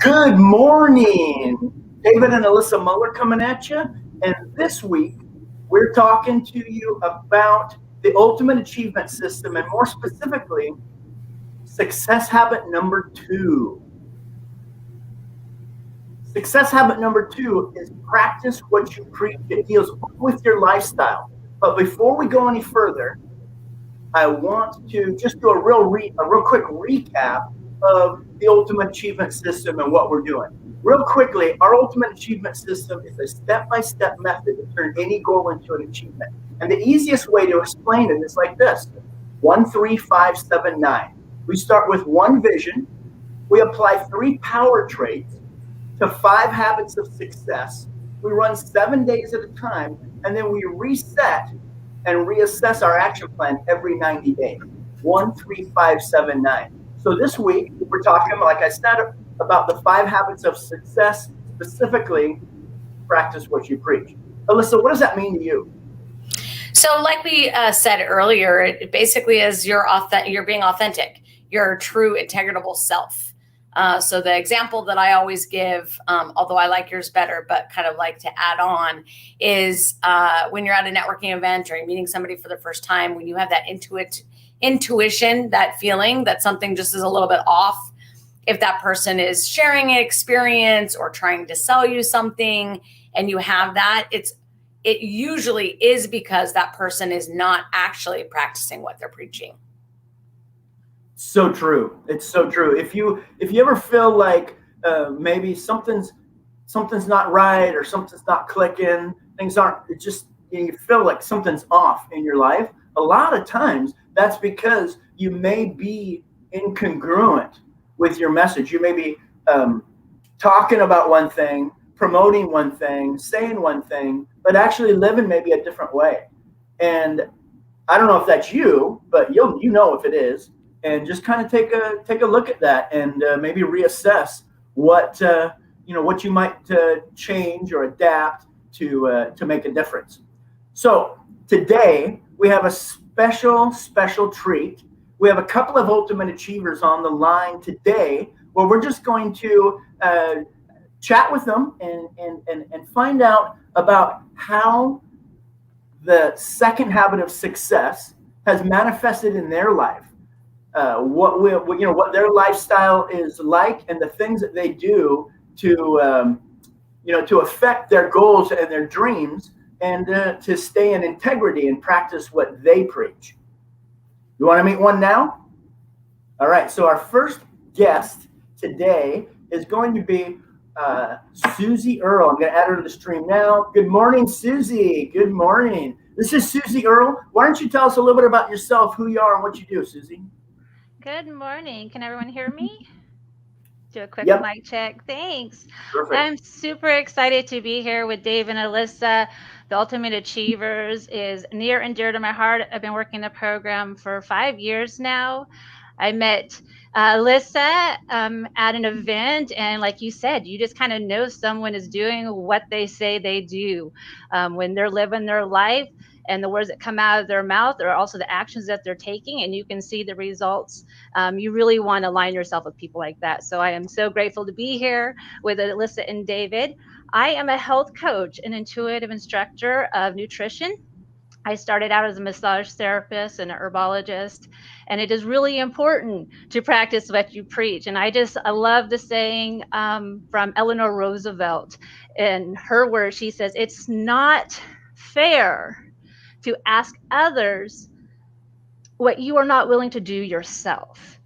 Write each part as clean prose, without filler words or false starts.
Good morning. David and Alyssa Muller coming at you. And this week, we're talking to you about the Ultimate Achievement System, and more specifically, success habit number 2. Success habit number 2 is practice what you preach. It deals with your lifestyle. But before we go any further, I want to just do a real quick recap of the Ultimate Achievement System and what we're doing. Real quickly, our Ultimate Achievement System is a step-by-step method to turn any goal into an achievement. And the easiest way to explain it is like this: 1, 3, 5, 7, 9. We start with one vision. We apply 3 power traits to 5 habits of success. We run 7 days at a time, and then we reset and reassess our action plan every 90 days. 1, 3, 5, 7, 9. So this week, we're talking, like I said, about the 5 habits of success, specifically practice what you preach. Alyssa, what does that mean to you? So like we said earlier, it basically is you're being authentic, your true integrable self. So the example that I always give, although I like yours better, but kind of like to add on, is when you're at a networking event or you're meeting somebody for the first time, when you have that intuition, that feeling that something just is a little bit off. If that person is sharing an experience or trying to sell you something and you have that, it usually is because that person is not actually practicing what they're preaching. So true. It's so true. If you ever feel like maybe something's not right or something's not clicking, things aren't, it just, you feel like something's off in your life, a lot of times that's because you may be incongruent with your message. You may be talking about one thing, promoting one thing, saying one thing, but actually living maybe a different way. And I don't know if that's you, but you know if it is. And just kind of take a look at that and maybe reassess what you might change or adapt to make a difference. So today we have a special treat. We have a couple of Ultimate Achievers on the line today where we're just going to chat with them and find out about how the second habit of success has manifested in their life. What their lifestyle is like, and the things that they do to affect their goals and their dreams, and to stay in integrity and practice what they preach. You want to meet one now? All right. So our first guest today is going to be Susie Earl. I'm going to add her to the stream now. Good morning, Susie. Good morning. This is Susie Earl. Why don't you tell us a little bit about yourself, who you are, and what you do, Susie? Good morning. Can everyone hear me? Do a quick Yep. mic check. Thanks. Perfect. I'm super excited to be here with Dave and Alyssa. The Ultimate Achievers is near and dear to my heart. I've been working the program for 5 years now. I met Alyssa at an event, and like you said, you just kind of know someone is doing what they say they do when they're living their life. And the words that come out of their mouth are also the actions that they're taking, and you can see the results. You really want to align yourself with people like that. So I am so grateful to be here with Alyssa and David. I am a health coach and intuitive instructor of nutrition. I started out as a massage therapist and an herbologist, and it is really important to practice what you preach. And I love the saying from Eleanor Roosevelt. In her words, she says, "It's not fair to ask others what you are not willing to do yourself."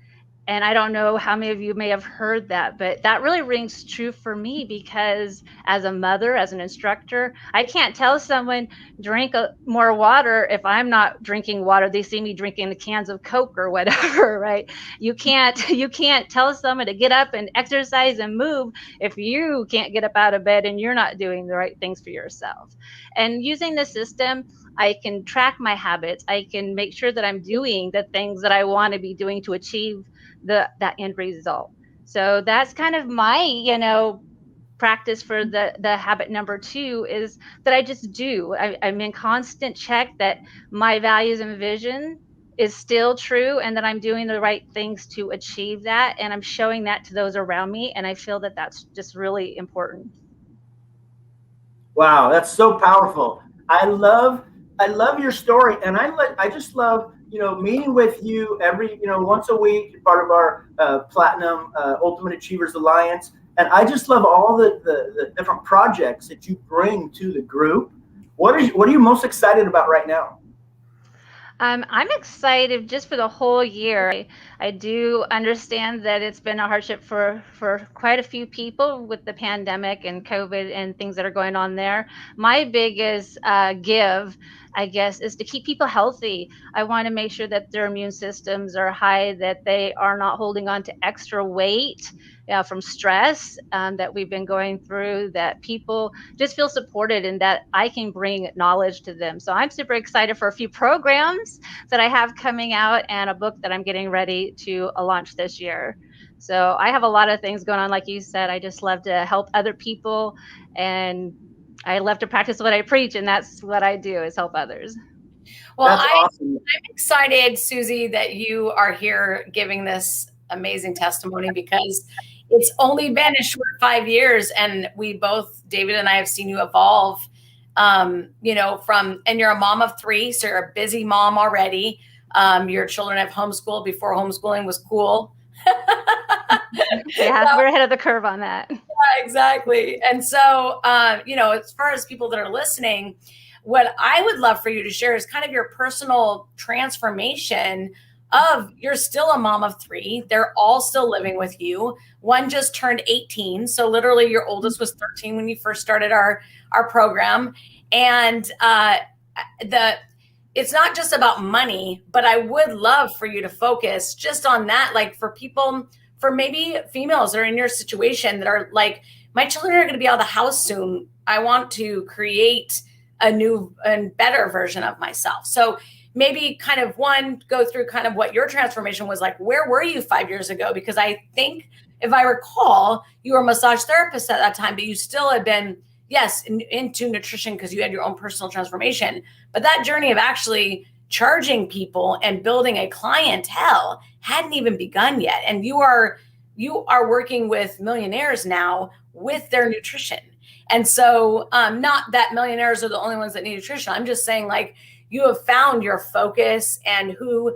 And I don't know how many of you may have heard that, but that really rings true for me, because as a mother, as an instructor, I can't tell someone drink more water if I'm not drinking water. They see me drinking the cans of Coke or whatever, right? You can't tell someone to get up and exercise and move if you can't get up out of bed and you're not doing the right things for yourself. And using the system, I can track my habits. I can make sure that I'm doing the things that I want to be doing to achieve that end result. So that's kind of my, practice for the habit number 2 is that I just do. I'm in constant check that my values and vision is still true, and that I'm doing the right things to achieve that, and I'm showing that to those around me, and I feel that that's just really important. Wow, that's so powerful. I love your story, and I just love meeting with you every once a week. You're part of our Platinum Ultimate Achievers Alliance, and I just love all the different projects that you bring to the group. What are you most excited about right now? I'm excited just for the whole year. I do understand that it's been a hardship for quite a few people with the pandemic and COVID and things that are going on there. My biggest give, I guess, is to keep people healthy. I want to make sure that their immune systems are high, that they are not holding on to extra weight from stress that we've been going through, that people just feel supported and that I can bring knowledge to them. So I'm super excited for a few programs that I have coming out and a book that I'm getting ready to launch this year. So I have a lot of things going on. Like you said, I just love to help other people, and I love to practice what I preach, and that's what I do, is help others. Well, That's awesome. I'm excited, Susie, that you are here giving this amazing testimony, because it's only been a short 5 years, and we both, David and I, have seen you evolve. And you're a mom of three, so you're a busy mom already. Your children have homeschooled before homeschooling was cool. Yeah, we're ahead of the curve on that. Exactly. And so, as far as people that are listening, what I would love for you to share is kind of your personal transformation of, you're still a mom of three. They're all still living with you. One just turned 18. So literally your oldest was 13 when you first started our program. And it's not just about money, but I would love for you to focus just on that. Like, for people, for maybe females that are in your situation that are like, my children are going to be out of the house soon. I want to create a new and better version of myself. So maybe kind of go through kind of what your transformation was like. Where were you 5 years ago? Because I think, if I recall, you were a massage therapist at that time, but you still had been, yes, into nutrition because you had your own personal transformation. But that journey of actually charging people and building a clientele hadn't even begun yet. And you are working with millionaires now with their nutrition. And so not that millionaires are the only ones that need nutrition. I'm just saying, like, you have found your focus and who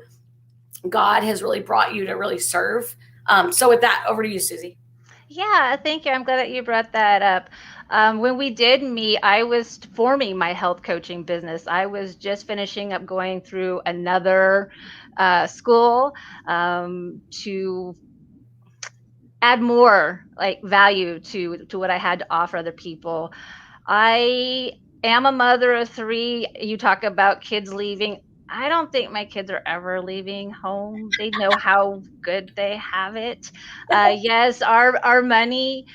God has really brought you to really serve. So with that, over to you, Susie. Yeah, thank you. I'm glad that you brought that up. When we did meet, I was forming my health coaching business. I was just finishing up going through another school to add more like value to what I had to offer other people. I am a mother of three. You talk about kids leaving. I don't think my kids are ever leaving home. They know how good they have it. Yes, our money,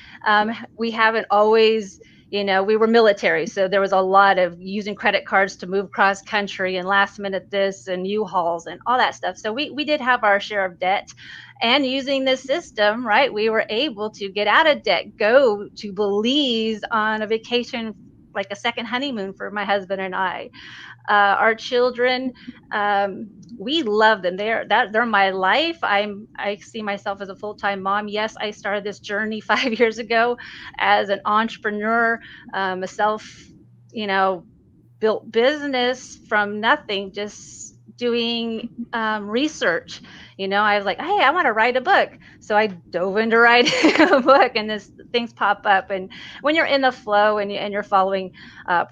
we haven't always, we were military. So there was a lot of using credit cards to move cross country and last minute this and U-Hauls and all that stuff. So we did have our share of debt. And using this system, right, we were able to get out of debt, go to Belize on a vacation, like a second honeymoon for my husband and I. Our children, we love them. They're my life. I see myself as a full-time mom. Yes, I started this journey 5 years ago as an entrepreneur, a self, built business from nothing, just doing research. I was like, hey, I want to write a book. So I dove into writing a book, and things pop up. And when you're in the flow and you're following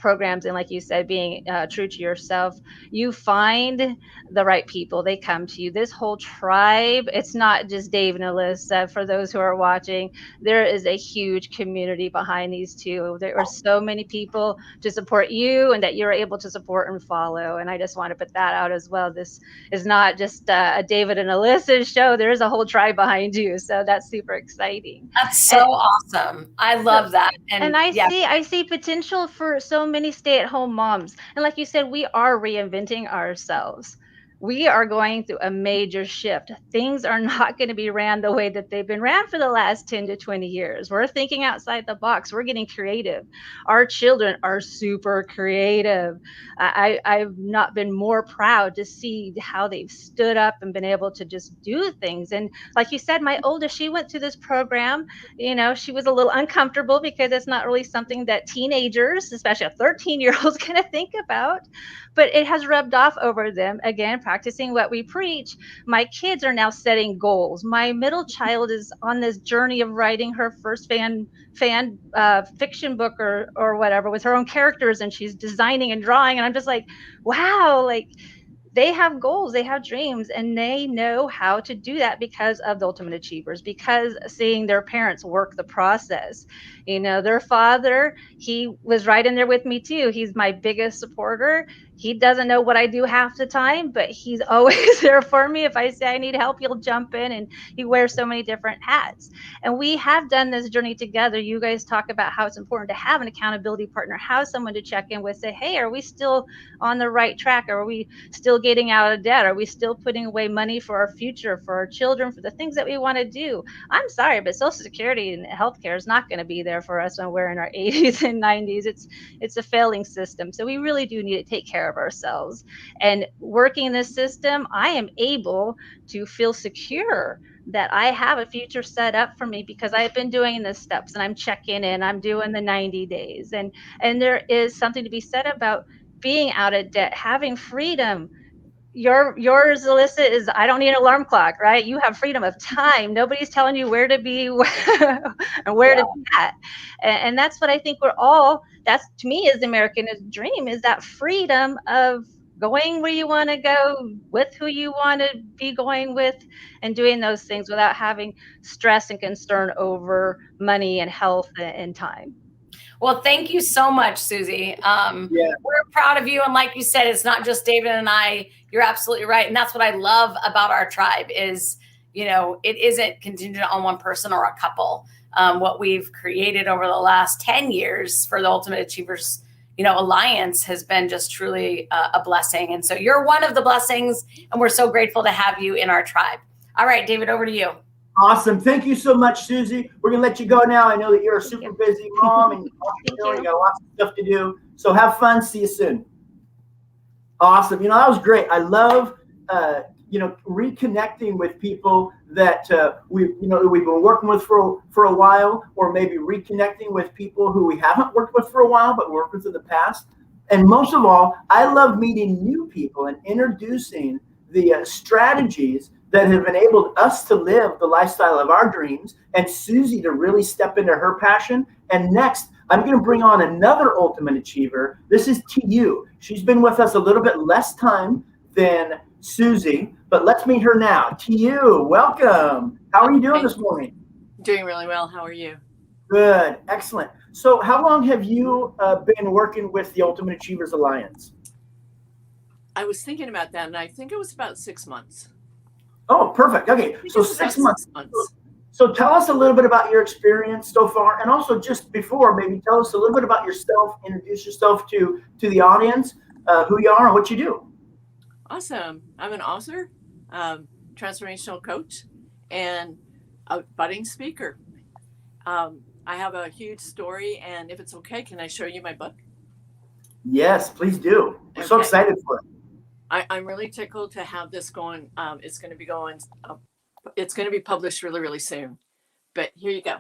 programs, and like you said, being true to yourself, you find the right people. They come to you. This whole tribe, it's not just Dave and Alyssa. For those who are watching, there is a huge community behind these two. There are so many people to support you and that you're able to support and follow. And I just want to put that out as well. This is not just a David and Alyssa's show. There is a whole tribe behind you. So that's super exciting. That's so awesome. I love that. And I see potential for so many stay-at-home moms. And like you said, we are reinventing ourselves. we are going through a major shift. Things are not going to be ran the way that they've been ran for the last 10 to 20 years. We're thinking outside the box. We're getting creative. Our children are super creative. I've not been more proud to see how they've stood up and been able to just do things. And like you said, my oldest, she went through this program. She was a little uncomfortable because it's not really something that teenagers, especially a 13-year-old, is going to think about, but it has rubbed off over them. Again, practicing what we preach. My kids are now setting goals. My middle child is on this journey of writing her first fan fiction book or whatever with her own characters, and she's designing and drawing, and I'm just like, wow, like they have goals, they have dreams, and they know how to do that because of the Ultimate Achievers, because seeing their parents work the process. Their father, he was right in there with me too. He's my biggest supporter. He doesn't know what I do half the time, but he's always there for me. If I say I need help, he'll jump in, and he wears so many different hats. And we have done this journey together. You guys talk about how it's important to have an accountability partner, have someone to check in with, say, hey, are we still on the right track? Are we still getting out of debt? Are we still putting away money for our future, for our children, for the things that we want to do? I'm sorry, but Social Security and healthcare is not going to be there for us when we're in our 80s and 90s. It's a failing system. So we really do need to take care of ourselves. And working in this system, I am able to feel secure that I have a future set up for me because I've been doing the steps and I'm checking in, I'm doing the 90 days. And there is something to be said about being out of debt, having freedom. Yours, Alyssa, is I don't need an alarm clock, right? You have freedom of time. Nobody's telling you where to be and where to be at. And that's what I think that's to me is the American dream, is that freedom of going where you want to go, with who you want to be going with, and doing those things without having stress and concern over money and health and time. Well, thank you so much, Susie. We're proud of you. And like you said, it's not just David and I. You're absolutely right. And that's what I love about our tribe is, it isn't contingent on one person or a couple. What we've created over the last 10 years for the Ultimate Achievers, Alliance has been just truly a blessing. And so you're one of the blessings, and we're so grateful to have you in our tribe. All right, David, over to you. Awesome. Thank you so much, Susie. We're going to let you go now. I know that you're a super busy mom and you got lots of stuff to do. So have fun. See you soon. Awesome. That was great. I love, reconnecting with people that we've been working with for a while, or maybe reconnecting with people who we haven't worked with for a while, but worked with in the past. And most of all, I love meeting new people and introducing the strategies that have enabled us to live the lifestyle of our dreams, and Susie to really step into her passion. And next, I'm going to bring on another Ultimate Achiever. This is TU. She's been with us a little bit less time than Susie, but let's meet her now. TU, welcome. How are you doing this morning? Doing really well. How are you? Good. Excellent. So how long have you been working with the Ultimate Achievers Alliance? I was thinking about that, and I think it was about 6 months. Oh, perfect. Okay, so 6 months. So tell us a little bit about your experience so far, and also just before, maybe tell us a little bit about yourself. Introduce yourself to the audience, who you are and what you do. Awesome. I'm an author, transformational coach, and a budding speaker. I have a huge story, and if it's okay, can I show you my book? Yes, please do. We're so excited for it. I'm really tickled to have this going. It's going to be going. It's going to be published really, really soon. But here you go.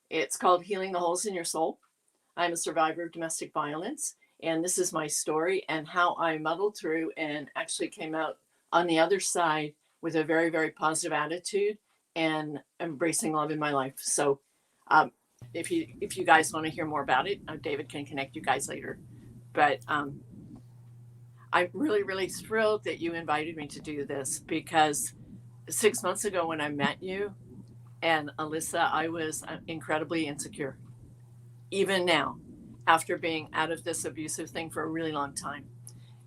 It's called Healing the Holes in Your Soul. I'm a survivor of domestic violence, and this is my story and how I muddled through and actually came out on the other side with a very, very positive attitude and embracing love in my life. So if you guys want to hear more about it, David can connect you guys later. But I'm really, really thrilled that you invited me to do this, because 6 months ago when I met you and Alyssa, I was incredibly insecure. Even now, after being out of this abusive thing for a really long time.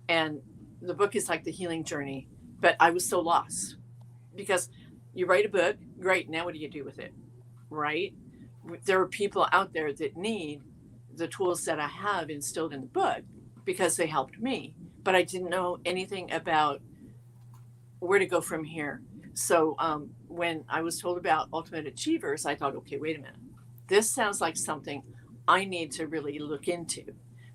And the book is like the healing journey, but I was so lost, because you write a book, great, now what do you do with it, right? There are people out there that need the tools that I have instilled in the book because they helped me. But I didn't know anything about where to go from here. So when I was told about Ultimate Achievers, I thought, okay, wait a minute. This sounds like something I need to really look into,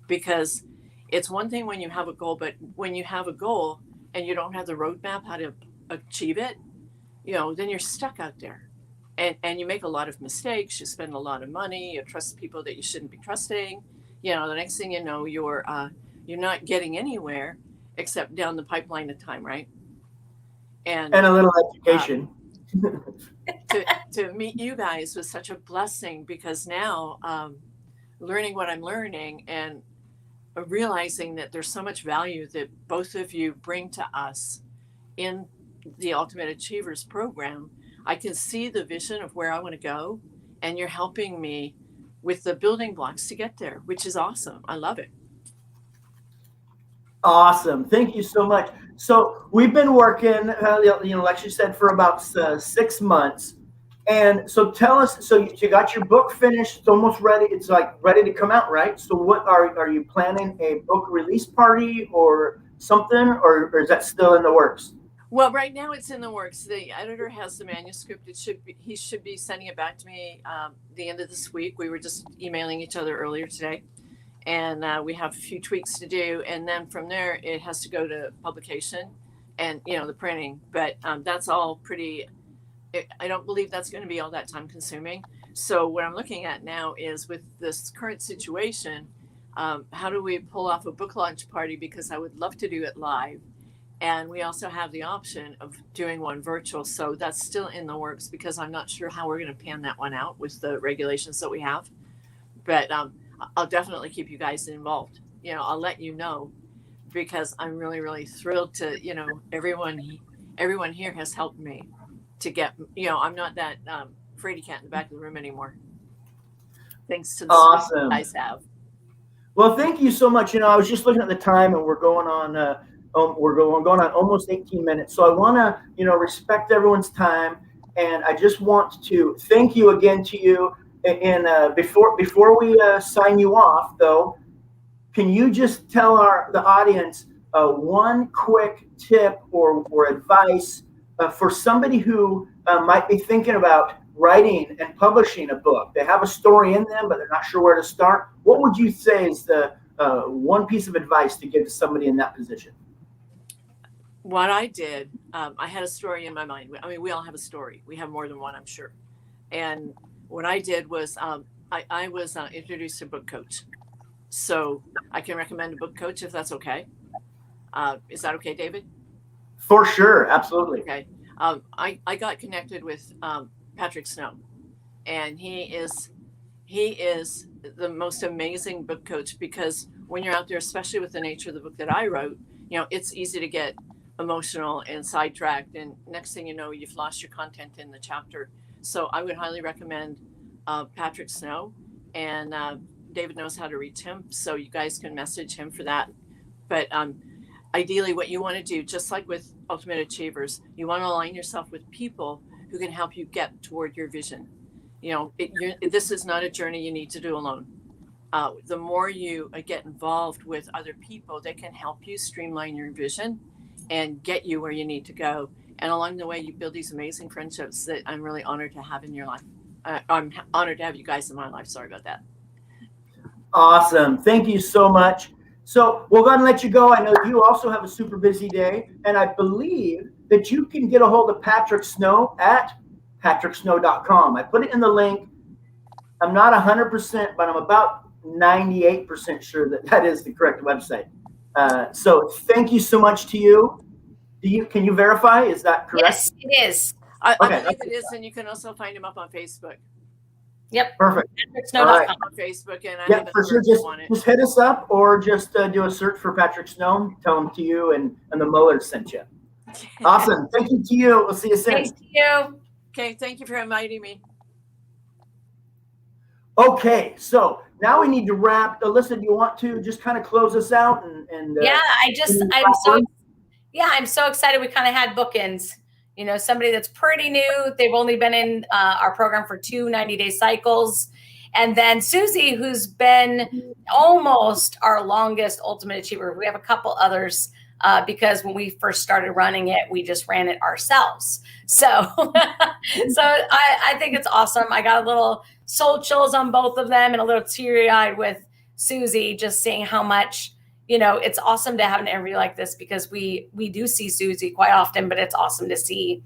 because it's one thing when you have a goal, but when you have a goal and you don't have the roadmap how to achieve it, then you're stuck out there, and you make a lot of mistakes. You spend a lot of money. You trust people that you shouldn't be trusting. The next thing you know, you're not getting anywhere except down the pipeline of time, right? And a little education. To meet you guys was such a blessing, because now learning what I'm learning and realizing that there's so much value that both of you bring to us in the Ultimate Achievers program, I can see the vision of where I want to go, and you're helping me with the building blocks to get there, which is awesome. I love it. Awesome. Thank you so much. So we've been working, like you said, for about 6 months. And so tell us, so you got your book finished, it's almost ready. It's like ready to come out, right? So what are you planning, a book release party or something, or is that still in the works? Well, right now it's in the works. The editor has the manuscript. He should be sending it back to me the end of this week. We were just emailing each other earlier today, and we have a few tweaks to do. And then from there, it has to go to publication and, the printing. But that's all pretty, I don't believe that's going to be all that time consuming. So what I'm looking at now is, with this current situation, how do we pull off a book launch party? Because I would love to do it live. And we also have the option of doing one virtual. So that's still in the works, because I'm not sure how we're going to pan that one out with the regulations that we have. But I'll definitely keep you guys involved. I'll let you know, because I'm really, really thrilled to, everyone here has helped me to get, I'm not that fraidy cat in the back of the room anymore. Thanks to the awesome. You guys have. Well, thank you so much. I was just looking at the time, and we're going on almost 18 minutes. So I want to, respect everyone's time, and I just want to thank you again to you. And before we sign you off, though, can you just tell the audience one quick tip or advice for somebody who might be thinking about writing and publishing a book? They have a story in them, but they're not sure where to start. What would you say is the one piece of advice to give to somebody in that position? What I did, I had a story in my mind. I mean, we all have a story. We have more than one, I'm sure. And what I did was I was introduced to a book coach. So I can recommend a book coach if that's okay. Is that okay, David? For sure. Absolutely. Okay. I got connected with Patrick Snow, and he is the most amazing book coach, because when you're out there, especially with the nature of the book that I wrote, it's easy to get emotional and sidetracked, and next thing you know, you've lost your content in the chapter. So I would highly recommend Patrick Snow, and David knows how to reach him, so you guys can message him for that. But ideally, what you want to do, just like with Ultimate Achievers, you want to align yourself with people who can help you get toward your vision. This is not a journey you need to do alone. The more you get involved with other people, they can help you streamline your vision and get you where you need to go. And along the way, you build these amazing friendships that I'm really honored to have in your life. I'm honored to have you guys in my life. Sorry about that. Awesome. Thank you so much. So we'll go ahead and let you go. I know you also have a super busy day, and I believe that you can get a hold of Patrick Snow at patricksnow.com. I put it in the link. I'm not 100%, but I'm about 98% sure that is the correct website. So thank you so much to you. Can you verify? Is that correct? Yes, it is. I believe it is, and you can also find him up on Facebook. Yep. Perfect. PatrickSnow.com. Right. On Facebook, and I have a for sure. on it. Just hit us up, or just do a search for Patrick Snow. Tell him to you and the Mullers sent you. Awesome. Thank you to you. We'll see you soon. Thanks to you. Okay. Thank you for inviting me. Okay, so now we need to wrap. Alyssa, do you want to just kind of close us out? Yeah, I'm so excited. We kind of had bookends. Somebody that's pretty new. They've only been in our program for 2 90-day cycles. And then Susie, who's been almost our longest Ultimate Achiever. We have a couple others because when we first started running it, we just ran it ourselves. So, so I think it's awesome. I got a little soul chills on both of them and a little teary eyed with Susie, just seeing how much, it's awesome to have an interview like this, because we do see Susie quite often, but it's awesome to see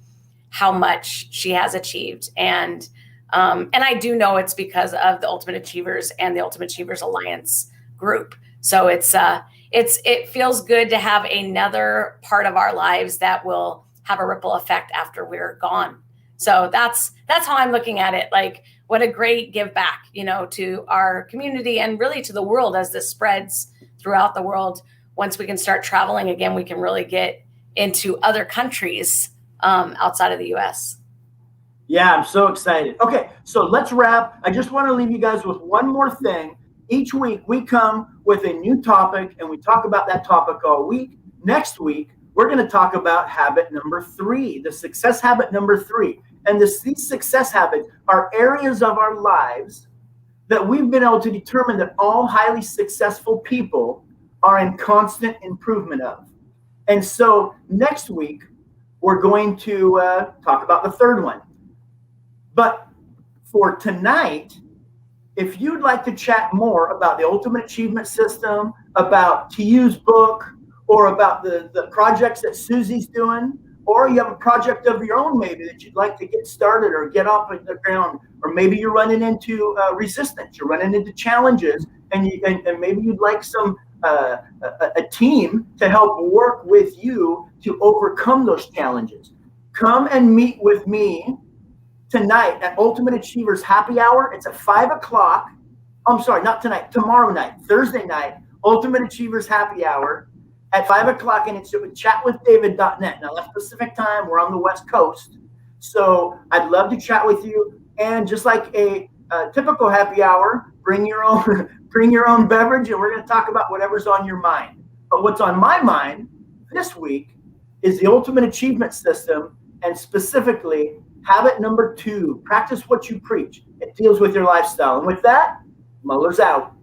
how much she has achieved. And I do know it's because of the Ultimate Achievers and the Ultimate Achievers Alliance group. So it feels good to have another part of our lives that will have a ripple effect after we're gone. So that's how I'm looking at it. Like, what a great give back, to our community and really to the world as this spreads throughout the world. Once we can start traveling again, we can really get into other countries outside of the US. Yeah, I'm so excited. Okay, so let's wrap. I just want to leave you guys with one more thing. Each week we come with a new topic and we talk about that topic all week. Next week, we're going to talk about habit number 3, the success habit number 3. And these success habits are areas of our lives that we've been able to determine that all highly successful people are in constant improvement of. And so next week, we're going to talk about the third one. But for tonight, if you'd like to chat more about the Ultimate Achievement System, about TU's book, or about the projects that Susie's doing, or you have a project of your own maybe that you'd like to get started or get off the ground, or maybe you're running into resistance, you're running into challenges, and maybe you'd like some a team to help work with you to overcome those challenges. Come and meet with me tonight at Ultimate Achievers Happy Hour. It's at 5 o'clock. I'm sorry, not tonight, tomorrow night, Thursday night, Ultimate Achievers Happy Hour at 5 o'clock, and it's with chatwithdavid.net. Now, that's Pacific time. We're on the West Coast. So I'd love to chat with you. And just like a typical happy hour, bring your own beverage, and we're going to talk about whatever's on your mind. But what's on my mind this week is the Ultimate Achievement System, and specifically habit number 2, practice what you preach. It deals with your lifestyle. And with that, Muller's out.